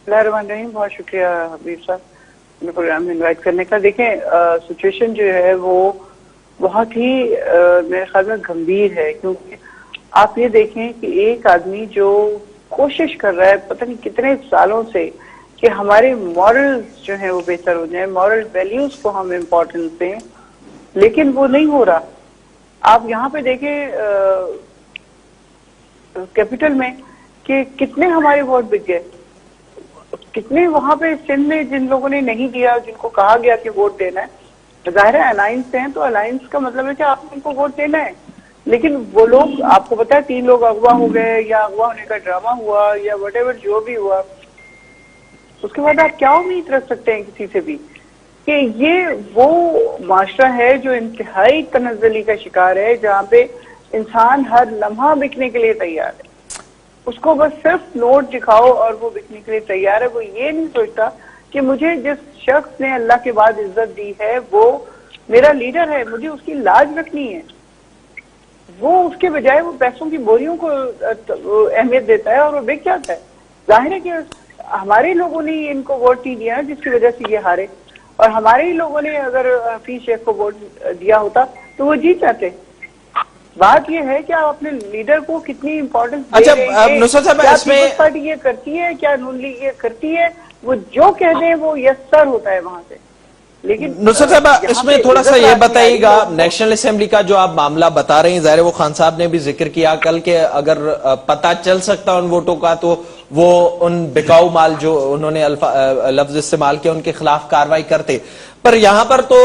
الرحمن بہت شکریہ حبیب صاحب پروگرام میں انوائٹ کرنے کا. دیکھیں سچویشن جو ہے وہ بہت ہی میرے خیال میں گمبھیر ہے, کیونکہ آپ یہ دیکھیں کہ ایک آدمی جو کوشش کر رہا ہے پتہ نہیں کتنے سالوں سے کہ ہمارے مورلز جو ہیں وہ بہتر ہو جائیں, مورل ویلیوز کو ہم امپورٹنس دیں, لیکن وہ نہیں ہو رہا. آپ یہاں پہ دیکھیں کیپٹل میں کہ کتنے ہمارے ووٹ بک گئے, کتنے وہاں پہ سندھ میں جن لوگوں نے نہیں دیا, جن کو کہا گیا کہ ووٹ دینا ہے, ظاہر ہے الائنس ہیں تو الائنس کا مطلب ہے کہ آپ ان کو ووٹ دینا ہے, لیکن وہ لوگ آپ کو پتا ہے 3 لوگ اغوا ہو گئے یا اغوا ہونے کا ڈرامہ ہوا یا وٹ ایور جو بھی ہوا, اس کے بعد آپ کیا امید رکھ سکتے ہیں کسی سے بھی کہ یہ وہ معاشرہ ہے جو انتہائی تنزلی کا شکار ہے, جہاں پہ انسان ہر لمحہ بکنے کے لیے تیار ہے. اس کو بس صرف نوٹ دکھاؤ اور وہ بکنے کے لیے تیار ہے. وہ یہ نہیں سوچتا کہ مجھے جس شخص نے اللہ کے بعد عزت دی ہے وہ میرا لیڈر ہے, مجھے اس کی لاج رکھنی ہے. وہ اس کے بجائے وہ پیسوں کی بوریوں کو اہمیت دیتا ہے اور وہ بک جاتا ہے. ظاہر ہے کہ ہمارے لوگوں نے ان کو ووٹ نہیں دیا جس کی وجہ سے یہ ہارے, اور ہمارے ہی لوگوں نے اگر حفیظ شیخ کو ووٹ دیا ہوتا تو وہ جیت جاتے. بات یہ ہے کہ آپ اپنے لیڈر کو کتنی امپورٹنس دے رہے ہیں. کیا پیپلز پارٹی یہ کرتی ہے, کیا نون لیگ یہ کرتی ہے, وہ جو کہہ دیں وہ یس سر ہوتا ہے وہاں سے. لیکن نصرت صاحب اس میں تھوڑا سا یہ بتائیے گا, نیشنل اسمبلی کا جو آپ معاملہ بتا رہے ہیں, ظاہر وہ خان صاحب نے بھی ذکر کیا کل کہ اگر پتہ چل سکتا ان ووٹوں کا تو وہ ان بکاؤ مال جو انہوں نے لفظ استعمال کیا ان کے خلاف کاروائی کرتے. پر یہاں پر تو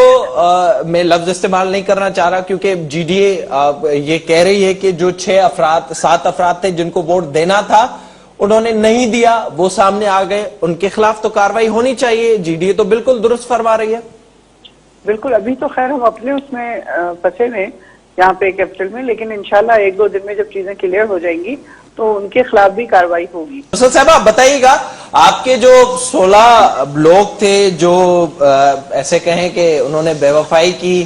میں لفظ استعمال نہیں کرنا چاہ رہا کیونکہ جی ڈی اے یہ کہہ رہی ہے کہ جو 7 افراد تھے جن کو ووٹ دینا تھا انہوں نے نہیں دیا, وہ سامنے آ گئے, ان کے خلاف تو کاروائی ہونی چاہیے. جی ڈی اے تو بالکل درست فرما رہی ہے. بالکل, ابھی تو خیر ہم اپنے اس میں پھنسے ہوئے یہاں پہ کیپٹل میں, لیکن انشاءاللہ 1-2 دن میں جب چیزیں کلیئر ہو جائیں گی تو ان کے خلاف بھی کاروائی ہوگی. حسن صاحب آپ بتائیے گا, آپ کے جو 16 لوگ تھے جو ایسے کہیں کہ انہوں نے بے وفائی کی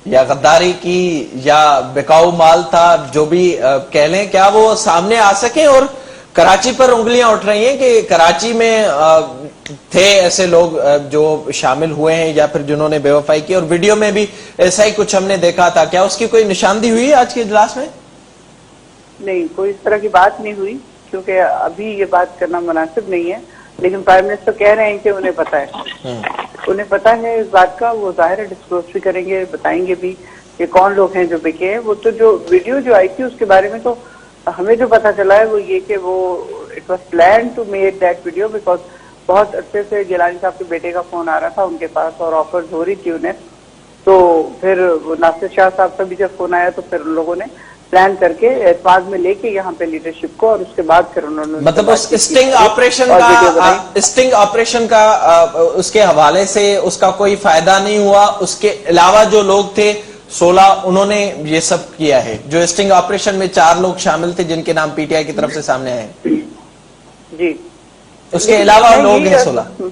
یا غداری کی یا بکاؤ مال تھا, جو بھی کہہ لیں, کیا وہ سامنے آ سکیں؟ اور کراچی پر انگلیاں اٹھ رہی ہیں کہ کراچی میں تھے ایسے لوگ جو شامل ہوئے ہیں یا پھر جنہوں نے بے وفائی کی, اور ویڈیو میں بھی ایسا ہی کچھ ہم نے دیکھا تھا. کیا اس کی کوئی نشاندہی ہوئی ہے آج کے اجلاس میں؟ نہیں, کوئی اس طرح کی بات نہیں ہوئی کیونکہ ابھی یہ بات کرنا مناسب نہیں ہے, لیکن پرائم منسٹر کہہ رہے ہیں کہ انہیں پتہ ہے, انہیں پتہ ہے اس بات کا. وہ ظاہر ہے ڈسکلوز بھی کریں گے, بتائیں گے بھی کہ کون لوگ ہیں جو بکے ہیں. وہ تو جو ویڈیو جو آئی تھی اس کے بارے میں تو ہمیں جو پتہ چلا ہے وہ یہ کہ وہ it was plan to make that video because بہت عرصے سے گیلانی صاحب کے بیٹے کا فون آ رہا تھا ان کے پاس اور آفرز ہو رہی تھی انہیں. تو پھر ناصر شاہ صاحب کا بھی جب فون آیا تو پھر ان لوگوں نے پلان کر کے اعتماد میں لے کے یہاں پہ لیڈرشپ کو, اور اس کے بعد پھر انہوں نے مطلب اس اسٹنگ آپریشن کا اس کے حوالے سے اس کا کوئی فائدہ نہیں ہوا. اس کے علاوہ جو لوگ تھے 16 انہوں نے یہ سب کیا ہے. جو اسٹنگ آپریشن میں 4 لوگ شامل تھے جن کے نام پی ٹی آئی کی طرف سے سامنے آئے, جی, اس کے علاوہ لوگ ہیں 16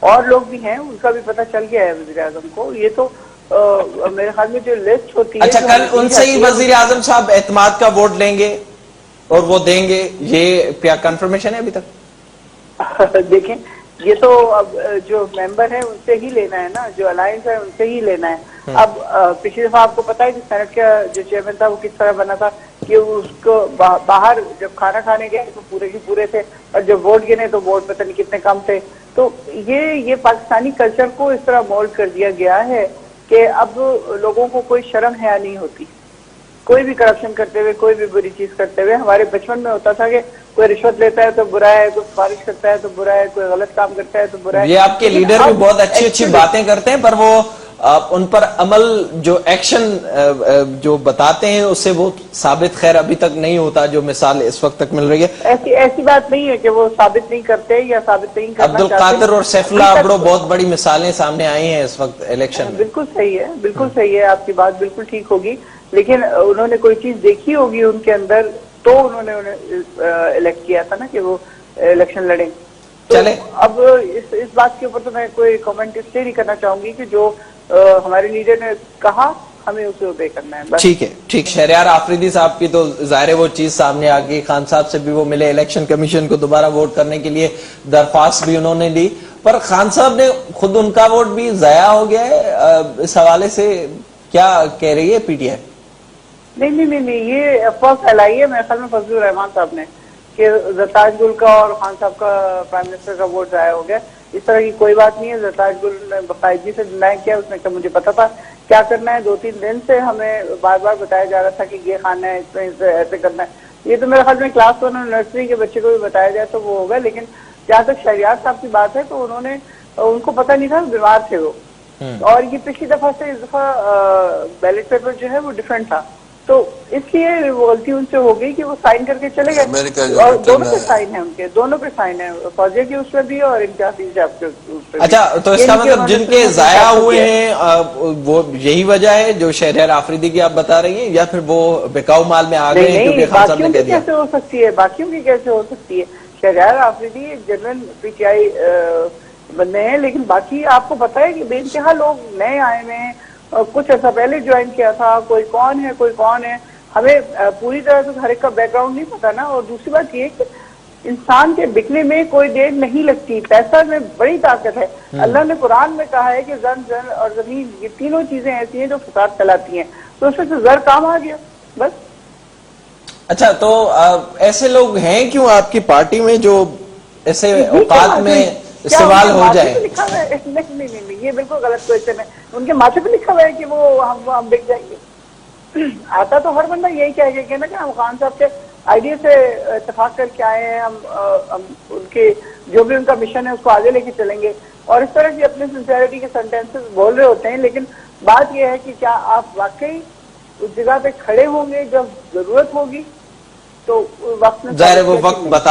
اور لوگ بھی ہیں, ان کا بھی پتہ چل گیا ہے وزیر اعظم کو. یہ تو میرے خیال میں جو لسٹ ہوتی ہے. اچھا, کل ان سے ہی وزیر اعظم صاحب اعتماد کا ووٹ لیں گے اور وہ دیں گے, یہ کیا کنفرمیشن ہے ابھی تک؟ دیکھیں, یہ تو اب جو ممبر ہیں ان سے ہی لینا ہے نا, جو الائنس ہے ان سے ہی لینا ہے. اب پچھلی دفعہ آپ کو پتا ہے کہ سینٹ کا جو چیئرمین تھا وہ کس طرح بنا تھا کہ اس کو باہر جب کھانا کھانے گئے تو پورے ہی پورے تھے, اور جب ووٹ گنے تو ووٹ پتہ نہیں کتنے کم تھے. تو یہ پاکستانی کلچر کو اس طرح مولڈ کر دیا گیا ہے کہ اب لوگوں کو کوئی شرم حیا نہیں ہوتی. کوئی بھی کرپشن کرتے ہوئے, کوئی بھی بری چیز کرتے ہوئے. ہمارے بچپن میں ہوتا تھا کہ کوئی رشوت لیتا ہے تو برا ہے, کوئی سفارش کرتا ہے تو برا ہے, کوئی غلط کام کرتا ہے تو برا ہے. یہ آپ کے لیڈر بھی بہت اچھی باتیں کرتے ہیں, پر وہ ان پر عمل جو ایکشن جو بتاتے ہیں اس سے وہ ثابت خیر ابھی تک نہیں ہوتا, جو مثال اس وقت تک مل رہی ہے. ایسی بات نہیں ہے کہ وہ ثابت نہیں کرتے یا ثابت نہیں کرنا چاہتے. عبدالقادر اور سیف اللہ ابڑو بہت بڑی مثالیں سامنے آئی ہیں اس وقت الیکشن میں. بالکل صحیح ہے, بالکل صحیح ہے, آپ کی بات بالکل ٹھیک ہوگی, لیکن انہوں نے کوئی چیز دیکھی ہوگی ان کے اندر تو انہوں نے الیکٹ کیا تھا نا کہ وہ الیکشن لڑیں. تو اب اس بات کے اوپر تو میں کوئی کامنٹ اس لیے نہیں کرنا چاہوں گی کہ جو ہمارے لیڈر نے کہا ہمیں اسے اوبے کرنا ہے بس. ٹھیک ہے ٹھیک. شہریار آفریدی صاحب کی تو ظاہر ہے وہ چیز سامنے آ گئی. خان صاحب سے بھی وہ ملے, الیکشن کمیشن کو دوبارہ ووٹ کرنے کے لیے درخواست بھی انہوں نے دی, پر خان صاحب نے خود ان کا ووٹ بھی ضائع ہو گیا ہے. اس حوالے سے کیا کہہ رہی ہے پی ٹی آئی؟ نہیں, یہ افواہ پھیلائی ہے میرے خیال میں فضل الرحمان صاحب نے کہ زرتاج گل کا اور خان صاحب کا پرائم منسٹر کا ووٹ ضائع ہو گیا. اس طرح کی کوئی بات نہیں ہے. زرتاج گل نے باقاعدگی سے ڈینائی کیا, اس نے کہا مجھے پتا تھا کیا کرنا ہے. 2-3 دن سے ہمیں بار بار بتایا جا رہا تھا کہ یہ کھانا ہے, اس میں ایسے کرنا ہے. یہ تو میرے خیال میں کلاس 1 اور نرسری کے بچے کو بھی بتایا جائے تو وہ ہوگا. لیکن جہاں تک شہریار صاحب کی بات ہے تو ان کو پتہ نہیں تھا, بیمار تھے وہ, اور یہ پچھلی دفعہ سے اس دفعہ بیلٹ پیپر جو ہے وہ ڈفرینٹ تھا, تو اس لیے وہ غلطی ان سے ہو گئی کہ وہ سائن کر کے چلے گئے. اور دونوں پہ سائن ہے ان کے, دونوں پہ سائن ہے, فوجیہ کی اس پہ بھی اور امتیازی صاحب کے اس پہ بھی. اچھا, تو اس کا مطلب جن کے ضائع ہوئے ہیں وہ یہی وجہ ہے جو شہریار آفریدی کی آپ بتا رہی ہیں, یا پھر وہ بکاؤ مال میں آ گئے ہیں کیونکہ خان صاحب نے کہہ دیا؟ کیسے ہو سکتی ہے, باقیوں کی کیسے ہو سکتی ہے؟ شہریار آفریدی ایک جنرل پی ٹی آئی بندے ہیں, لیکن باقی آپ کو پتا ہے کہ بے انتہا لوگ نئے آئے ہوئے ہیں, کچھ ایسا پہلے جوائن کیا تھا, کوئی کون ہے. ہمیں پوری طرح سے ہر ایک کا بیک گراؤنڈ نہیں پتا نا. اور دوسری بات یہ کہ انسان کے بکنے میں کوئی دیر نہیں لگتی, پیسہ میں بڑی طاقت ہے. اللہ نے قرآن میں کہا ہے کہ زر اور زمین یہ تینوں چیزیں ایسی ہیں جو فساد پھیلاتی ہیں, تو اس میں سے زر کام آ گیا بس. اچھا, تو ایسے لوگ ہیں کیوں آپ کی پارٹی میں جو ایسے اوقات میں استعمال ہو جائے؟ نہیں, یہ بالکل غلط کوشچن ہے. ان کے ماتھے پہ لکھا ہوا ہے کہ وہ ہم بک جائیں گے. آتا تو ہر بندہ یہی کہے گا نا کہ ہم خان صاحب کے آئیڈیا سے اتفاق کر کے آئے ہیں, ہم ان کے جو بھی ان کا مشن ہے اس کو آگے لے کے چلیں گے, اور اس طرح کی اپنے سنسیئرٹی کے سینٹینسز بول رہے ہوتے ہیں. لیکن بات یہ ہے کہ کیا آپ واقعی اس جگہ پہ کھڑے ہوں گے جب ضرورت ہوگی؟ تو وقت میں ظاہر وہ وقت بتا